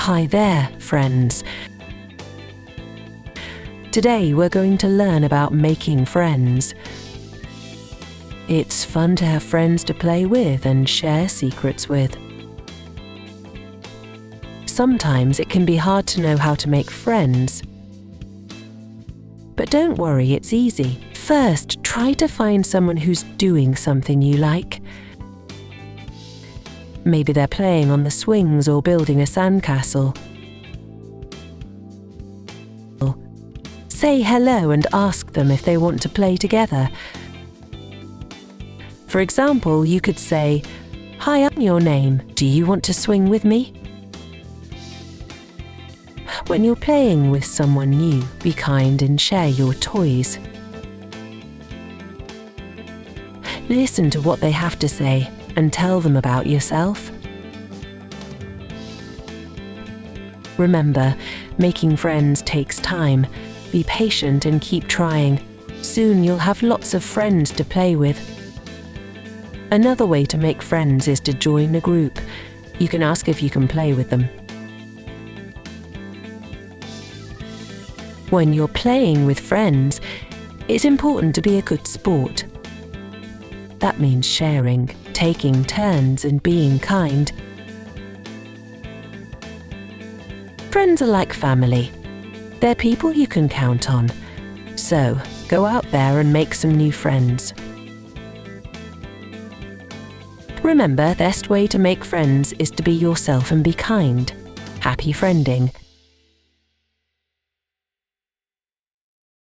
Hi there, friends. Today we're going to learn about making friends. It's fun to have friends to play with and share secrets with. Sometimes it can be hard to know how to make friends. But don't worry, it's easy. First, try to find someone who's doing something you like. Maybe they're playing on the swings or building a sandcastle. Say hello and ask them if they want to play together. For example, you could say, "Hi, I'm your name. Do you want to swing with me?" When you're playing with someone new, be kind and share your toys. Listen to what they have to say and tell them about yourself. Remember, making friends takes time. Be patient and keep trying. Soon you'll have lots of friends to play with. Another way to make friends is to join a group. You can ask if you can play with them. When you're playing with friends, it's important to be a good sport. That means sharing, taking turns, and being kind. Friends are like family. They're people you can count on. So, go out there and make some new friends. Remember, the best way to make friends is to be yourself and be kind. Happy friending.